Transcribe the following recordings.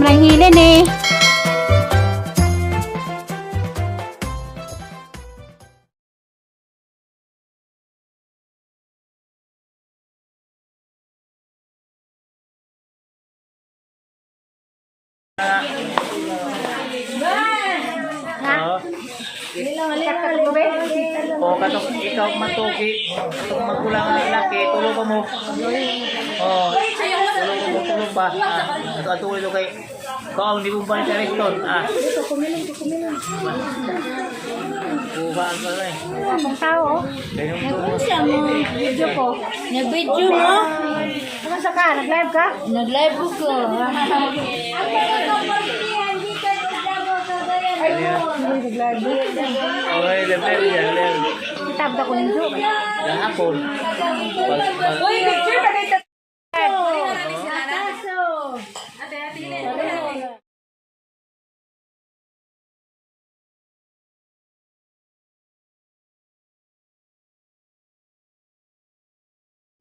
lang hilin eh. O katong ikaw matuki, itong magulang ang lalaki, tulong mo. Tulong ba? At tuloy ito kay kung hindi mo ba ni Director? Buhaan ka lang eh. Akong tao. Ano siya mo? Video ko. Nag-video mo? Ano ka? Nag-live ka? Nag-live ko. Okay, level yan. Itabda ko ninyo. Hapon. Uy, picture ka dito.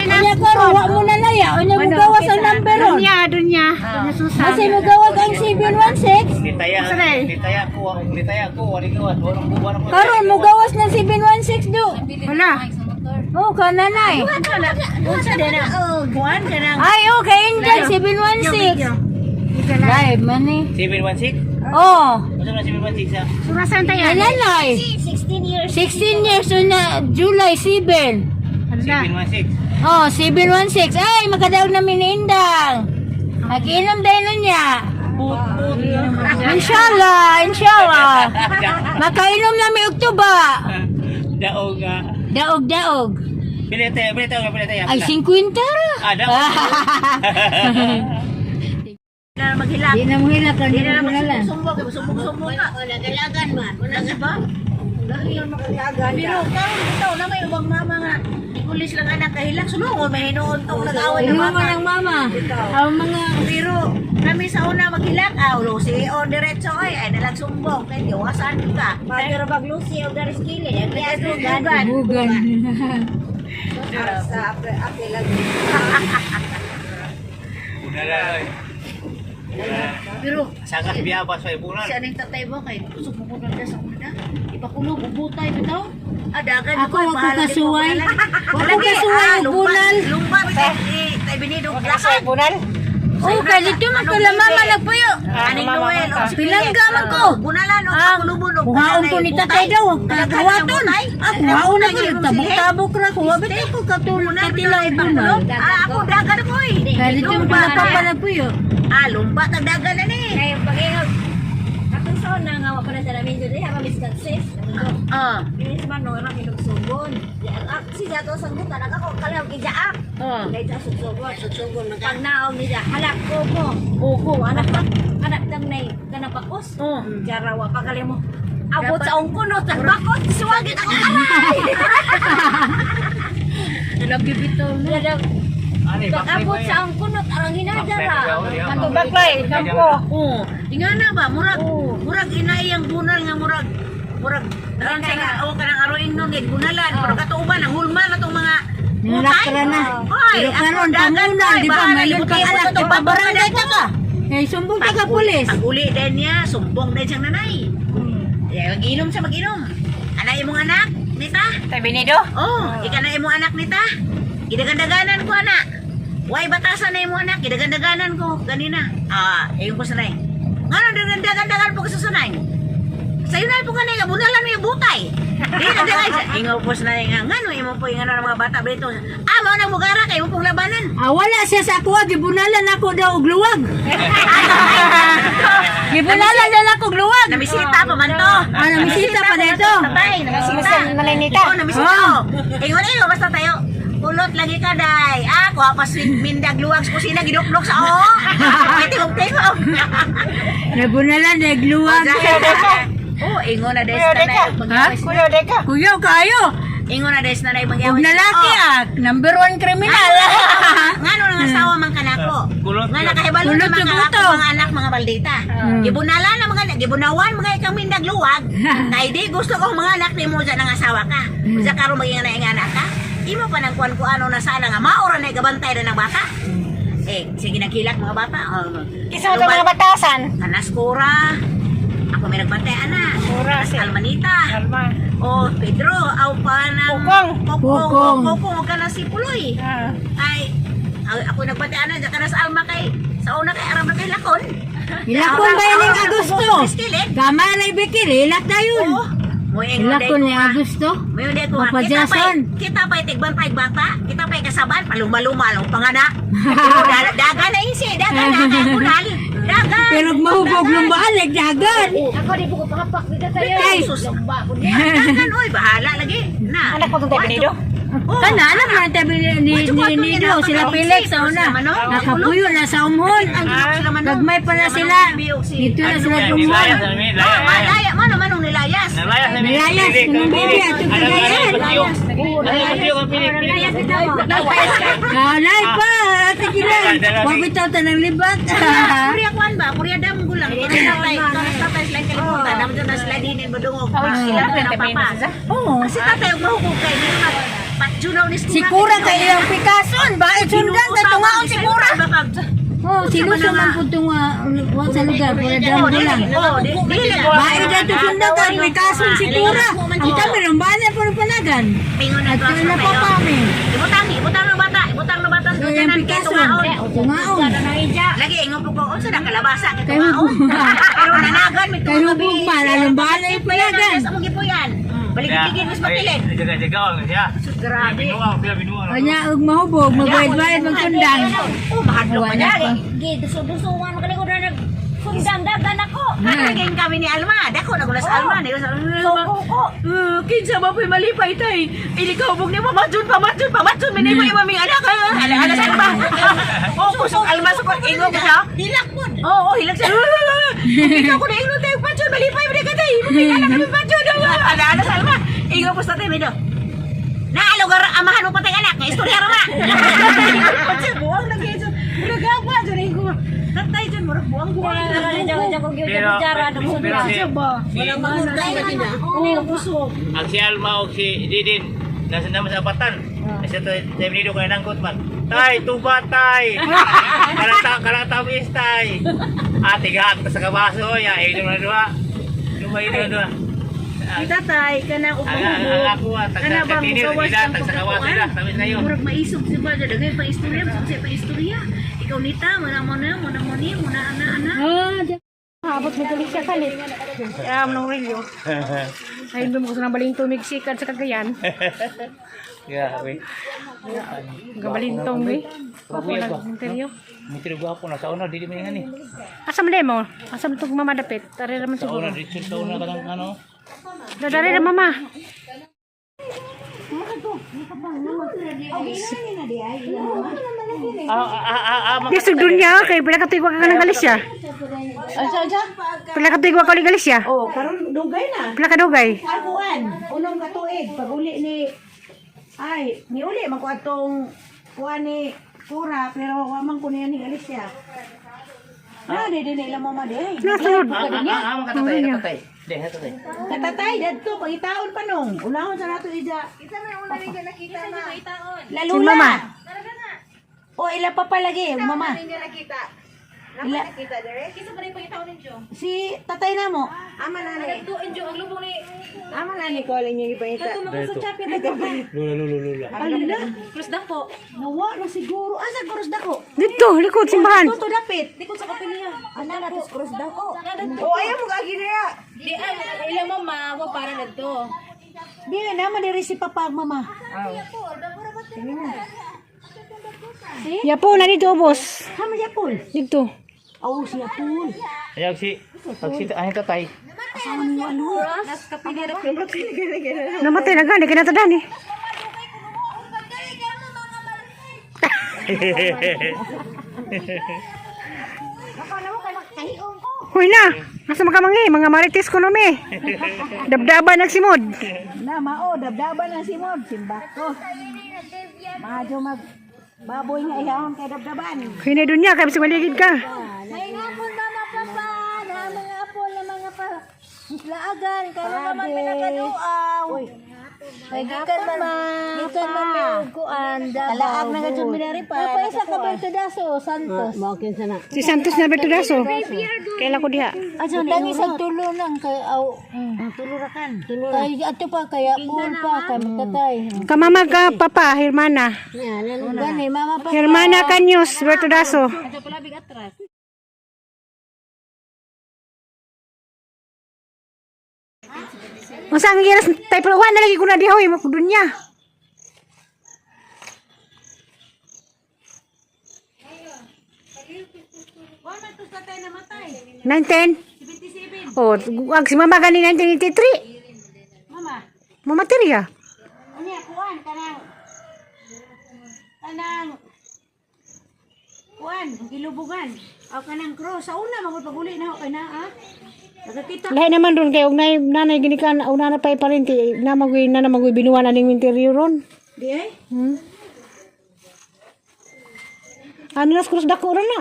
Kanya ko, wa mo na laya. Kanya mo gawas ang number ron. Dunya. Susan. Kasi mo gawag ang 716. Nitaya ko, wali gawat. Walang buwan ako. Karon mo gawas ng 716 do. Wala. Oh, kananay. Ay, okay, Indian 716. Live man eh. 716? Oh, Ano na 716 ah? Surasan tayo. kananay. 16 years so na July 7. Ano na? 716? Oh, 716. Ay, makadaog na minindang. Nag-inom dahil nun niya. Inshallah. Makainom na may Oktuba. Daog nga. Daog. Pili tayo. Ay, 50 ra. Daog. Di na mo hila ka, di na mo hila. Sumbong ka. O, nagalagan man. Wala ka ba? Dahil makalagan. Pero karon bitaw na may ubang mama nga. Pulis lang anak kahilang sulungon. May hinuon tong nag-away ng Inuman mama. ng mama. Ang mga Pero kami sa una maghilak. Lucy o diretso ay nalang sumbong. Kaya diwasan ka. Pero pag Lucy o Gariskili. Kaya dugan. bugan. Sa ape lagi. Pero Sakas biyabas sa ibunan. siya ning tatay mo kay sumukunod na sa una. Ipakulog ubutay bitaw. Dagan Ako kasuway. Ako kasuway og bunal. Lumba bitaw. Tay binidog lakan. Bunal. Oh, kalito man pala mama nagpuyo. Aning Noel o si Pilangga man ko. Bunalan o sa kulubon o Kuhaon ko ni tatay daw. Kawaton. Kuhaon na ko. Tabok-tabok ra ko. Wabit ako katulog katilay bunal. Ako dagan mo eh. Kalito man pala papa nagpuyo. Lumba tag dagan na ni. Kaya pag-ingag, atong sa una nga wala sa namin dito, diha kami stances. Bilis man no, ra kinugsugon. Si Jato sanggutan ako kalaw gijaak. Dahil sa sugsugon pag naog ni halak ko anak tang nay kanapakos. Jarawa pagkali mo. Abot sa ongkuno sa bakot suwagit ako aray. Lagi bitaw na. Pag abot sa ongkunot arang hinadara. Kanto baklay, kampo. Ingana ba murag inaiyang bunal nga murag ran sa nga o kanang aroin no gid bunalan pero katuuban ang hulman na tong mga Nalakra na. Pero karon pamunal, di ba? Mayroon kang anak, di ba? Barangay ka ka. Eh, sumbong ka ka pulis. Pag uli din niya, sumbong din siyang nanay. Mag-inom siya mag-inom. Anay imong anak, nita? Tay binido. Ika na imong anak nita. Gidagandaganan ko anak. Way batasan na imong anak, gidagandaganan ko ganina. Ayun ko sanay. Ngano dagandagan po ko sa sanay? Sayo na po kanay nga bunalan mo yung butay. Di na dagay. Ingaw po sanay nga ngano imo po ingano ng mga bata dito. Mao na mugara kay mo pong labanan. Wala siya sa ako, gibunalan ako daw og luwag. Gibunalan na ako og luwag. Namisita pa man to. Namisita pa dito. Tatay, namisita. Nalinita. Namisita. Ingon ayo basta tayo. Kulot lagi ka, day. Kuha pa mindag luwag sa kusina, giduklok sa oo. May tingog-tingog. Nabunalan, nagluwag. Ingon na day Kuya sa Deka. nanay. Kuya Deka. Kuya, kayo. Ingon na day sa nanay Huwag magyawis. na laki number 1 kriminal. Ngano nang asawa man kanako. Kulot Nga yun. nakahibalo Kulot na yung mga buto. mga anak, mga baldita. Gibunalan na mga gibunawan mga ikang mindag luwag. Kay di gusto ko mga anak ni mo dyan ang asawa ka. Sa karon maging anak ka. Imo pa nang kuan ko ano na sana nga maura na gabantay na ng bata. sige nakilak mga bata. Isa sa mga batasan. Anas Cora. Ako may nagbantay, ana. Cora, si Almanita. Alma. Oh, Pedro. Aw pa na. Pukong. Pukong. Pukong. Huwag ka na si Puloy. Ay, ako nagbantay, ana. Diyan ka na sa Alma kay. Sa una kay Aram na kay Lakon. Ilakon ba yun yung Agosto? Kiskilid. Gama na ibikir, ilak na yun. Ilakon yung Agosto? May hindi ko Papa kita Jason. kita pa tigbantay bata. Kita pa kasaban paluma-luma lang pangana. Dagan na insi, dagan kunal. Dagan. Pero mahubog ng baalig, dagan. Ako di po ko pakapak dito tayo. Ay, Lamba ko Dagan oy, bahala lagi. Na. Anak ko itong tayo binido. Kana, alam mo natin ni Do, sila Felix sa una. Nakapuyo na sa umhon. Nagmay pala sila. Dito na sila umhon. Malaya man manong nilayas. Nilayas, kanang bibi at yung kagayan. Kalay pa, ate Kilan. Huwag bitaw tanang libat. Purya kwan ba? Purya dam gulang. Tatay sila kalimutan. Dam dyan na sila dinin badungog. Sila na papa. Oo. Kasi tatay ang mahukog kay nila. Patjunaw ni Si Kura kay ilang Picason, ba? Sundan sa tungaon si Kura. Oh, sinuso man po itong sa lugar, pura dam lang. Bae na ito sundan ka, Picason si Kura. Ang kami ng bala po ng panagan. At kami na pa kami. Ibutang ng bata. Yung Picason, tungaon. Lagi ingon po ko, unsa na kalabasa kay Kayo tumaon. Pero nanagan mi Kayo po ba, lalong bala yung panagan. Sa mga gipuyan. Balik-tigin mas mapilin. Jaga-jaga siya. Grabe. Binuang. Kanya, ug mahubog, magbayad-bayad, magtundang. Oh, mahadlok pa dali. Gid duso-dusuan kali ko na nagsundan dagan ako. Naging kami ni Alma. Dako na gulas Alma. Soko ko. Kinsa ba po'y malipay tay? Ilikaw bug ni pamatsun. Minay mo yung maming anak. Ala sa ba? Oh, kusog Alma sa kong ingog siya. Hilak mo. Oo, hilak siya. Ikaw ko na ingog tayo patsun. Malipay mo na ka tay. Maming anak kami patsun. Ala sa Alma. Ingog po sa tayo, Mido. Lugar amahan mo patay anak. Istorya rama. Patsun, buwang lagi. Nagagawa dyan. Ingog. Tatay dyan, marag buwang-buwang. Ang si Alma o si Didin nasa naman sa apatan. Kasi tayo binido kayo nangkot man. Tay, tuba tay. Kalata bis tay. Tigaan ka sa kabaso. Inom na dua. Inom na dua. Tatay, kanang Ang ako tagsa-tinir nila, tagsa-kawaso nila. Tamis na yun. murag maisog si ba dagay pa istorya, sa pa istorya. Ikaw nita, muna ana. Abot mo tuloy siya kalit. Kaya nung rilyo. Ay, doon ko sa nabalintong Mexican sa Cagayan. Grabe. Gabalintong, eh. Ako nag-interview. Mitri gwapo na sa una, dili mo yan eh. Asam mo? Asam itong mamadapit. Tari naman Sa siguro. una, dito sa una ka ng ano. Dadari na mama. Bisog doon niya. Kaya pinakatigwa ka ng Galicia. Pinakatigwa ka ng Galicia. Oh, karon dugay na. Pinakadugay. Akuan, unong katuig paguli ni ni uli magkuatong kuan ni Pura pero wa man ko niya ni Galicia. Di nila mama di. Nasunod. Katatay. Deh, katatay. Katatay dadto pangitaon pa nung. Unahon sa nato ija. Kita may una rin nakita na. Si Lalula. mama. O ila pa palagi, mama. Hindi nakita. Ila Nakita dire. Kita pa rin pangitaon ninyo. si tatay na mo. Ama na ni. Tuin jo ang lubong ni. Ama na ni ko lang yung ipangita. Tumakas sa chapter na ka. Lula. Alila. Cruz dako. Nawa na siguro. Asa kurus dako? Dito, likod, simbahan. Tuto dapit. Dikot sa kapilya. Ana na tus kurus dako. O ayaw mo gagi niya. Di ila mama wa para nadto. Di na diri si papa mama. Yapo, na dito, boss. Hama siya pul. Dito. Oh, siya pul. Ayaw si tatay. Asawa ni Walu. Nas kapilya na. Namatay na gani, kinatadaan eh. Huy na, nasa makamangi, mga marites ko nome. Dabdaban nagsimod. Na mao dabdaban ang simod simbako. Madyo mag baboy nga ihawon kay dabdaban. Huy na doon niya, kaya bisig maligid ka. May ngapon mama papa na mga apo na mga pa. Laagan kay naman pinakaduaw. Gikan man may kuan Kalaag na gadyo minari pa. Apa isa ka Bertudaso Santos. Makin sana. Si Santos na Bertudaso. Kailan ko diha? Tangi sa tulo nang kay aw. Tulurakan. Kay ato pa kaya pool pa kami katay. Kamama ka papa, Hermana. Gani mama pa. Hermana Kanyos, Bertudaso. Masa ang giras tay peluhan na lagi ko na diha oy makudunya. Wala man to sa tayo namatay. 19. Oh, wag si mama gani 1983. Mama, Mamateri ya. ano yan, kuwan, kuwan, gilubugan. O kanang cross, sa una, magpaguli na ako kay na, ha? Nakakita. Lahi naman ron kay og nanay gini kan una na pay parinti na magoy binuwan aning interior ron. Di ay? Ano nas kurus dako ron na.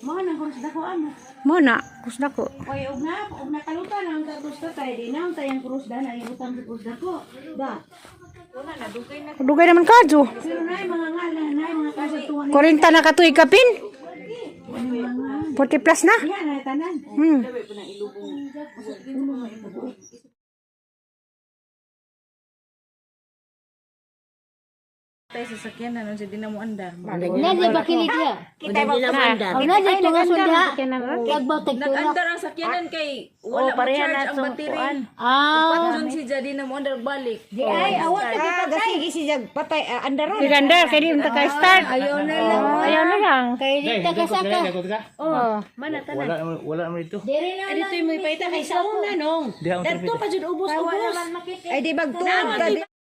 Mga nang cross dako, ano? Mo na, kurus dako. Oy, og na kalutan ang gusto tayo di na tayong krus da na yung utang sa krus da ko. Da. Dugay naman kadyo. Pero na mga ngalan, na mga kasatuan. 40 na katuig kapin. 40 plus na. Yan na tanan. Tayo sa sakyan na nung si Dinamo Andar. Nadi ba kilig ya? Kita ba andar? Nadi tungason diha. Kagbaw tagtulak. Nag-andar ang sakyanan kay wala mo charge ang battery. Patsun si jadi na mo andar balik. Di ay awat ka Gasi si jag patay andaron. Siganda kay di unta ka start. Ayaw na lang. Ayaw na lang. Kay di ta kasaka. Oh. Wala naman ito. Diri na lang. Dito mo ipayta kay sa una nong. Diha ang Dadto pa jud ubos-ubos. Ay di bagtuon ka.